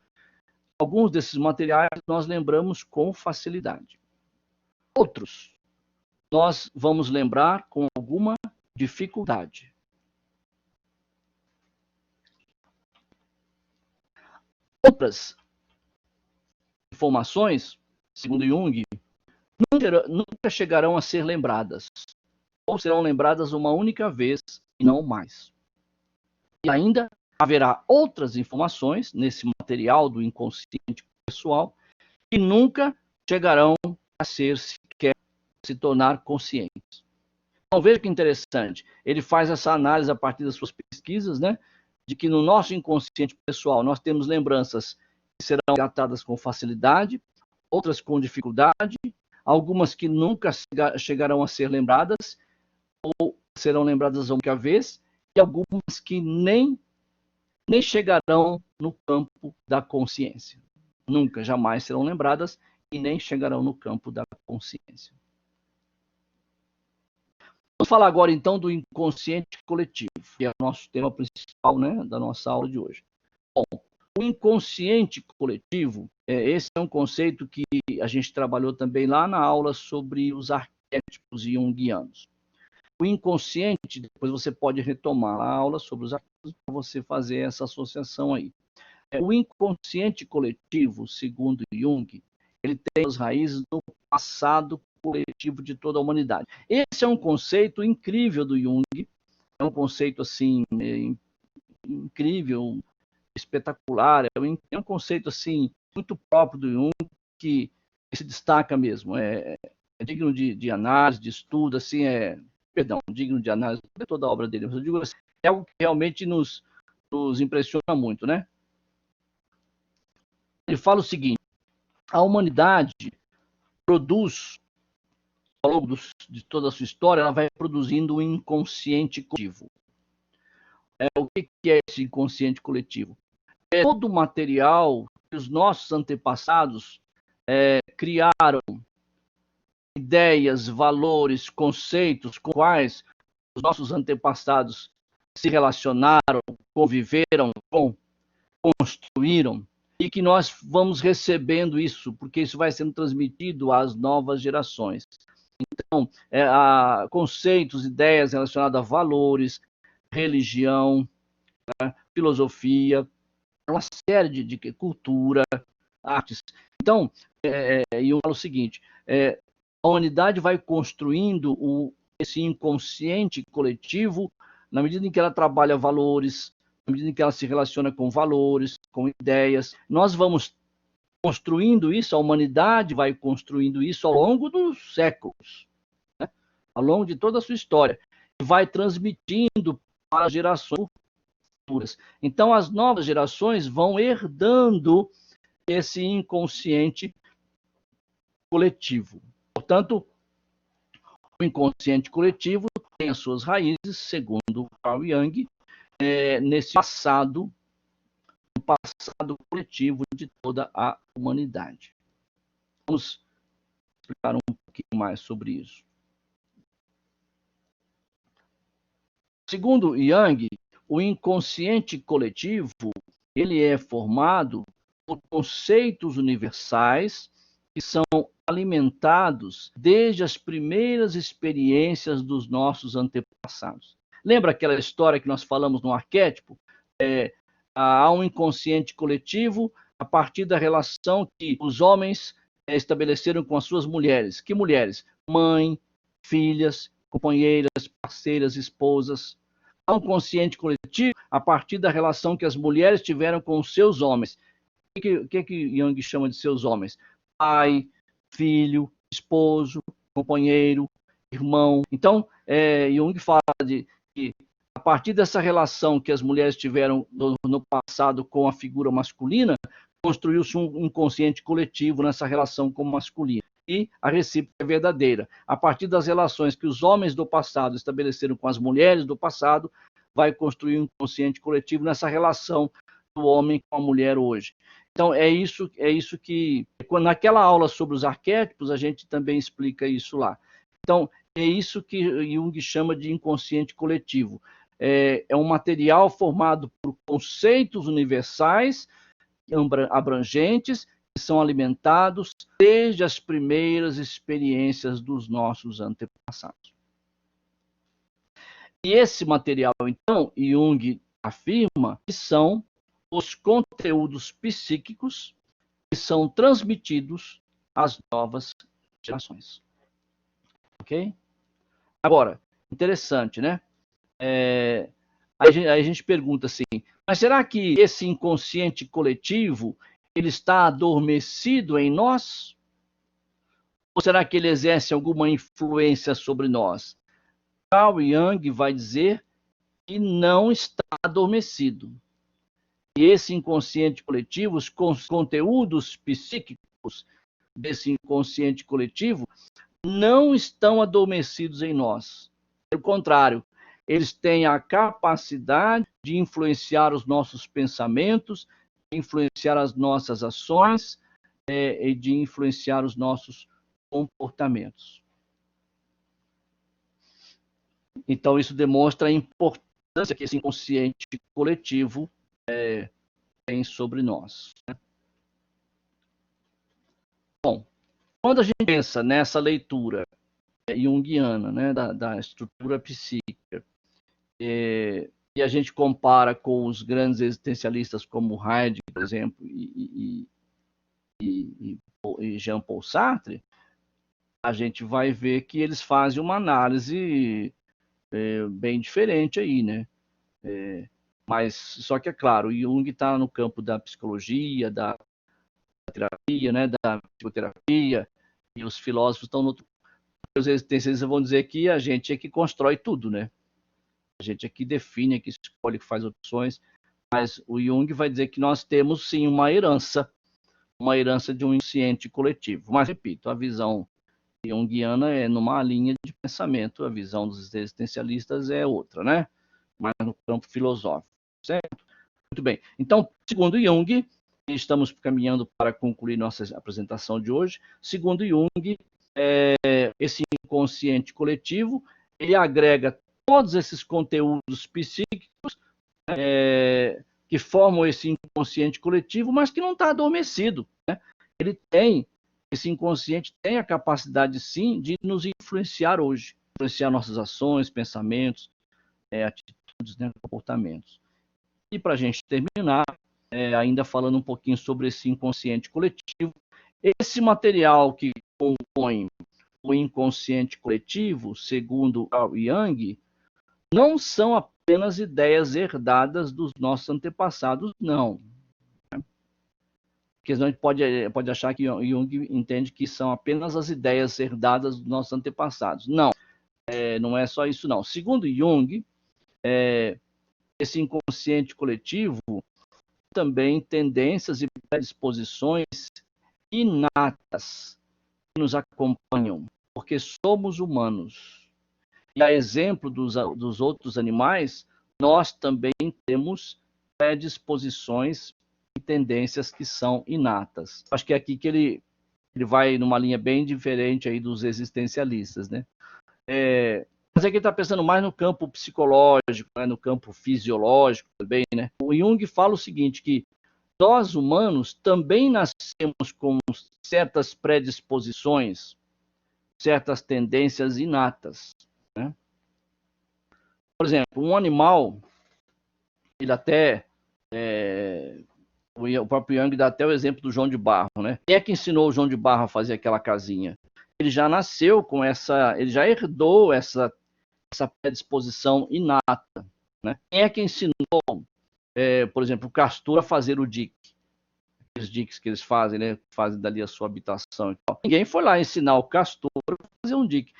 Alguns desses materiais nós lembramos com facilidade. Outros nós vamos lembrar com alguma dificuldade. Outras informações, segundo Jung, nunca chegarão a ser lembradas, ou serão lembradas uma única vez e não mais. E ainda haverá outras informações nesse material do inconsciente pessoal que nunca chegarão a ser sequer se tornar conscientes. Então veja que interessante, ele faz essa análise a partir das suas pesquisas, né, de que no nosso inconsciente pessoal nós temos lembranças que serão tratadas com facilidade, outras com dificuldade, algumas que nunca chegarão a ser lembradas ou serão lembradas uma única vez, e algumas que nem chegarão no campo da consciência. Nunca, jamais serão lembradas e nem chegarão no campo da consciência. Vamos falar agora, então, do inconsciente coletivo, que é o nosso tema principal, né, da nossa aula de hoje. Bom, o inconsciente coletivo, esse é um conceito que a gente trabalhou também lá na aula sobre os arquétipos junguianos. O inconsciente, depois você pode retomar a aula sobre os arquétipos para você fazer essa associação aí. O inconsciente coletivo, segundo Jung, ele tem as raízes no passado coletivo de toda a humanidade. Esse é um conceito incrível do Jung, é um conceito assim incrível, espetacular, é um conceito assim muito próprio do Jung que se destaca mesmo, é digno de análise, de estudo, assim, digno de análise de toda a obra dele, mas eu digo assim, é algo que realmente nos impressiona muito, né? Ele fala o seguinte: a humanidade produz, ao longo de toda a sua história, ela vai produzindo um inconsciente coletivo. O que é esse inconsciente coletivo? É todo o material que os nossos antepassados criaram, ideias, valores, conceitos com quais os nossos antepassados se relacionaram, conviveram, construíram, e que nós vamos recebendo isso, porque isso vai sendo transmitido às novas gerações. Então, conceitos, ideias relacionadas a valores, religião, filosofia, uma série de cultura, artes. Então, eu falo o seguinte, a humanidade vai construindo esse inconsciente coletivo na medida em que ela trabalha valores, na medida em que ela se relaciona com valores, com ideias. Nós vamos construindo isso, a humanidade vai construindo isso ao longo dos séculos, né? Ao longo de toda a sua história, e vai transmitindo para gerações futuras. Então, as novas gerações vão herdando esse inconsciente coletivo. Portanto, o inconsciente coletivo tem as suas raízes, segundo Carl Jung, nesse passado coletivo de toda a humanidade. Vamos explicar um pouquinho mais sobre isso. Segundo Jung, o inconsciente coletivo ele é formado por conceitos universais que são alimentados desde as primeiras experiências dos nossos antepassados. Lembra aquela história que nós falamos no arquétipo? Há um inconsciente coletivo a partir da relação que os homens estabeleceram com as suas mulheres. Que mulheres? Mãe, filhas, companheiras, parceiras, esposas. Há um consciente coletivo a partir da relação que as mulheres tiveram com os seus homens. O que Jung chama de seus homens? Pai, filho, esposo, companheiro, irmão. Então, Jung fala que a partir dessa relação que as mulheres tiveram no passado com a figura masculina, construiu-se um inconsciente coletivo nessa relação com o masculino. E a recíproca é verdadeira. A partir das relações que os homens do passado estabeleceram com as mulheres do passado, vai construir um inconsciente coletivo nessa relação do homem com a mulher hoje. Então, é isso que, naquela aula sobre os arquétipos, a gente também explica isso lá. Então, é isso que Jung chama de inconsciente coletivo. É um material formado por conceitos universais, abrangentes, que são alimentados desde as primeiras experiências dos nossos antepassados. E esse material, então, Jung afirma que são os conteúdos psíquicos que são transmitidos às novas gerações. Ok? Agora, interessante, né? Aí a gente pergunta assim, mas será que esse inconsciente coletivo ele está adormecido em nós? Ou será que ele exerce alguma influência sobre nós? Carl Jung vai dizer que não está adormecido. E esse inconsciente coletivo, os conteúdos psíquicos desse inconsciente coletivo, não estão adormecidos em nós. Pelo contrário, eles têm a capacidade de influenciar os nossos pensamentos, de influenciar as nossas ações e de influenciar os nossos comportamentos. Então, isso demonstra a importância que esse inconsciente coletivo tem sobre nós. Bom, quando a gente pensa nessa leitura junguiana, né, da estrutura psíquica, e a gente compara com os grandes existencialistas como Heidegger, por exemplo, e Jean-Paul Sartre, a gente vai ver que eles fazem uma análise bem diferente aí, né? Mas, só que é claro, Jung está no campo da psicologia, da terapia, né, da psicoterapia, e os filósofos estão no outro. Os existencialistas vão dizer que a gente é que constrói tudo, né? A gente é que define, é que escolhe, que faz opções, mas o Jung vai dizer que nós temos sim uma herança de um inconsciente coletivo. Mas, repito, a visão junguiana é numa linha de pensamento, a visão dos existencialistas é outra, né? Mas no campo filosófico, certo? Muito bem. Então, segundo Jung, estamos caminhando para concluir nossa apresentação de hoje. Segundo Jung, esse inconsciente coletivo, ele agrega todos esses conteúdos psíquicos que formam esse inconsciente coletivo, mas que não está adormecido, né? Esse inconsciente tem a capacidade, sim, de nos influenciar hoje, influenciar nossas ações, pensamentos, atitudes, né, comportamentos. E para a gente terminar, ainda falando um pouquinho sobre esse inconsciente coletivo, esse material que compõe o inconsciente coletivo, segundo Carl Jung, não são apenas ideias herdadas dos nossos antepassados, não. Porque senão a gente pode achar que Jung entende que são apenas as ideias herdadas dos nossos antepassados. Não, não é só isso não. Segundo Jung, esse inconsciente coletivo também tendências e predisposições inatas que nos acompanham, porque somos humanos. E a exemplo dos outros animais, nós também temos predisposições e tendências que são inatas. Acho que é aqui que ele vai numa linha bem diferente aí dos existencialistas, né? Mas aqui ele está pensando mais no campo psicológico, né, no campo fisiológico também, né? O Jung fala o seguinte, que nós humanos também nascemos com certas predisposições, certas tendências inatas, né? Por exemplo, um animal, ele até o próprio Jung dá até o exemplo do João de Barro, né? Quem é que ensinou o João de Barro a fazer aquela casinha? Ele já nasceu com ele já herdou essa predisposição inata, né? Quem é que ensinou, por exemplo, o Castor a fazer o dique? Os diques que eles fazem, né? Fazem dali a sua habitação e tal. Ninguém foi lá ensinar o Castor a fazer um dique.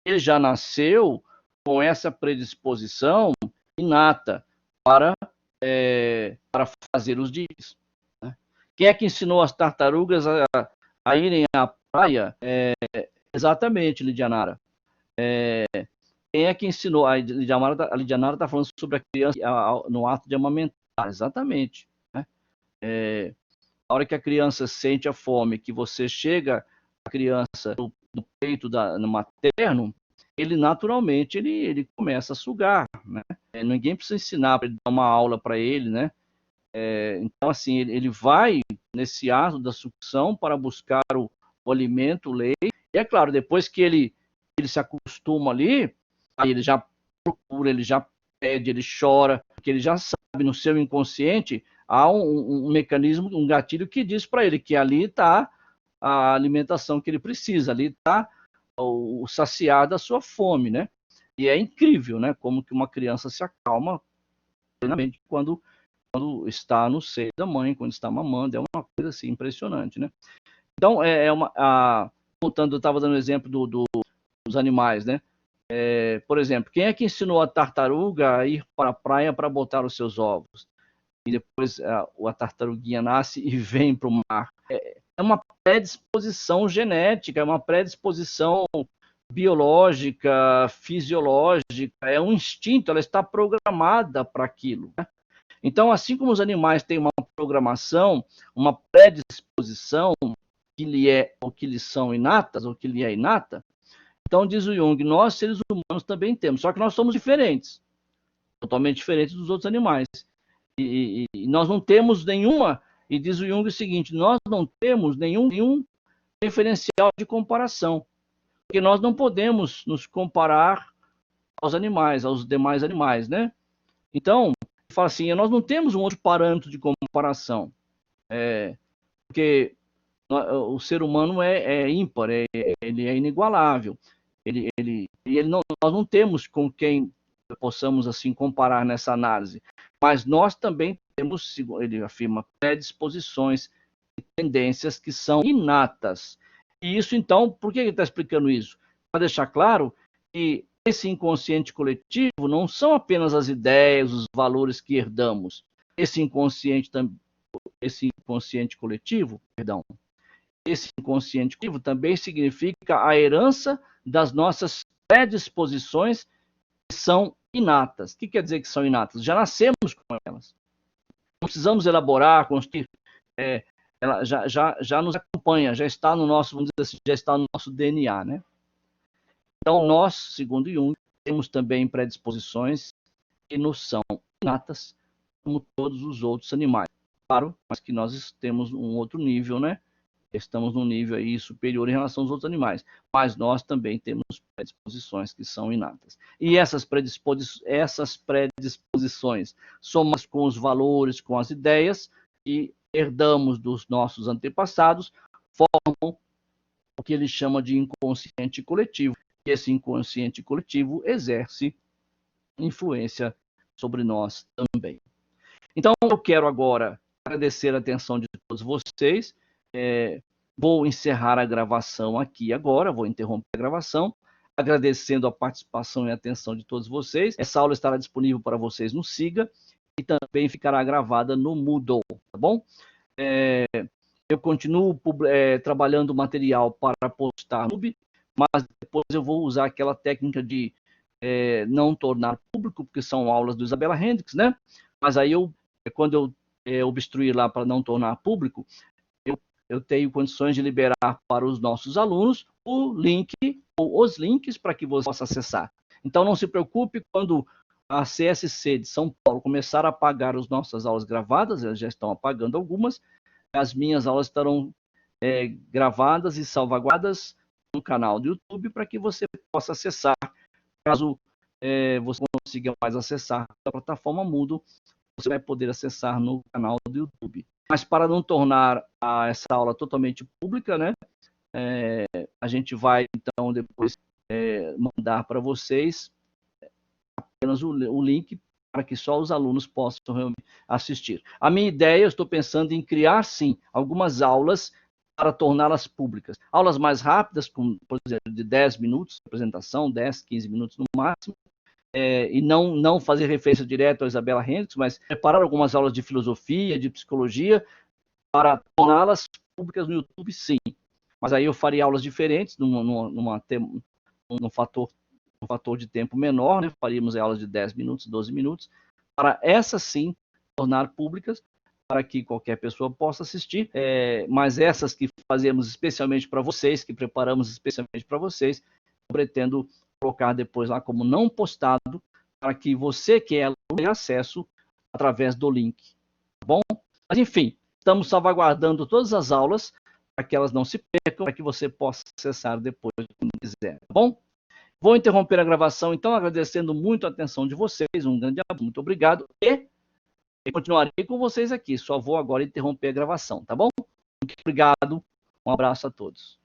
Ele já nasceu com essa predisposição inata para fazer os dias. Né? Quem é que ensinou as tartarugas a irem à praia? Exatamente, Lidianara. Quem é que ensinou? A Lidianara está falando sobre a criança no ato de amamentar. Exatamente. Né? A hora que a criança sente a fome, que você chega a criança no peito no materno, ele naturalmente ele começa a sugar, né? Ninguém precisa ensinar para ele dar uma aula para ele, né? Então assim ele vai nesse ato da sucção para buscar o alimento, o leite. E é claro, depois que ele se acostuma ali, aí ele já procura, ele já pede, ele chora, porque ele já sabe no seu inconsciente há um mecanismo, um gatilho que diz para ele que ali está a alimentação que ele precisa, ali está o saciar da sua fome, né? E é incrível, né? Como que uma criança se acalma plenamente quando está no seio da mãe, quando está mamando, é uma coisa assim impressionante, né? Então, voltando, eu estava dando o exemplo dos animais, né? Por exemplo, quem é que ensinou a tartaruga a ir para a praia para botar os seus ovos? E depois a tartaruguinha nasce e vem para o mar. É uma predisposição genética, é uma predisposição biológica, fisiológica, é um instinto, ela está programada para aquilo. Né? Então, assim como os animais têm uma programação, uma predisposição que lhes são inatas, ou que lhe é inata, então diz o Jung, nós seres humanos também temos, só que nós somos diferentes, totalmente diferentes dos outros animais. E nós não temos nenhuma, e diz o Jung o seguinte, nós não temos nenhum referencial de comparação, porque nós não podemos nos comparar aos animais, aos demais animais, né? Então, fala assim, nós não temos um outro parâmetro de comparação, porque o ser humano é ímpar, ele é inigualável, nós não temos com quem possamos assim comparar nessa análise, mas nós também temos, ele afirma, predisposições e tendências que são inatas. E isso, então, por que ele está explicando isso? Para deixar claro que esse inconsciente coletivo não são apenas as ideias, os valores que herdamos. Esse inconsciente coletivo, esse inconsciente coletivo também significa a herança das nossas predisposições que são inatas. O que quer dizer que são inatas? Já nascemos com elas. Não precisamos elaborar, construir. Ela já nos acompanha, já está no nosso, vamos dizer assim, já está no nosso DNA, né? Então, nós, segundo Jung, temos também predisposições que nos são inatas, como todos os outros animais. Claro, mas que nós temos um outro nível, né? Estamos num nível aí superior em relação aos outros animais. Mas nós também temos predisposições que são inatas. E essas predisposições, somadas com os valores, com as ideias que herdamos dos nossos antepassados, formam o que ele chama de inconsciente coletivo. E esse inconsciente coletivo exerce influência sobre nós também. Então, eu quero agora agradecer a atenção de todos vocês. Vou encerrar a gravação aqui agora, vou interromper a gravação, agradecendo a participação e a atenção de todos vocês. Essa aula estará disponível para vocês no Siga e também ficará gravada no Moodle, tá bom? Eu continuo trabalhando material para postar no YouTube, mas depois eu vou usar aquela técnica de não tornar público, porque são aulas do Isabela Hendricks, né? Mas aí quando eu obstruir lá para não tornar público, eu tenho condições de liberar para os nossos alunos o link ou os links para que você possa acessar. Então não se preocupe quando a CSC de São Paulo começar a apagar as nossas aulas gravadas, elas já estão apagando algumas, as minhas aulas estarão gravadas e salvaguardadas no canal do YouTube para que você possa acessar. Caso você não consiga mais acessar a plataforma Moodle, você vai poder acessar no canal do YouTube. Mas para não tornar essa aula totalmente pública, né, a gente vai então depois mandar para vocês apenas o link para que só os alunos possam assistir. A minha ideia, eu estou pensando em criar, sim, algumas aulas para torná-las públicas. Aulas mais rápidas, como, por exemplo, de 10 minutos de apresentação, 10, 15 minutos no máximo, e não fazer referência direta a Isabella Hendricks, mas preparar algumas aulas de filosofia, de psicologia, para torná-las públicas no YouTube, sim. Mas aí eu faria aulas diferentes, num fator de tempo menor, né? Faríamos aulas de 10 minutos, 12 minutos, para essas sim tornar públicas, para que qualquer pessoa possa assistir, mas essas que fazemos especialmente para vocês, que preparamos especialmente para vocês, eu pretendo colocar depois lá como não postado, para que você que é aluno tenha acesso através do link, tá bom? Mas enfim, estamos salvaguardando todas as aulas para que elas não se percam, para que você possa acessar depois quando quiser, tá bom? Vou interromper a gravação, então, agradecendo muito a atenção de vocês, um grande abraço, muito obrigado, e continuarei com vocês aqui, só vou agora interromper a gravação, tá bom? Muito obrigado, um abraço a todos.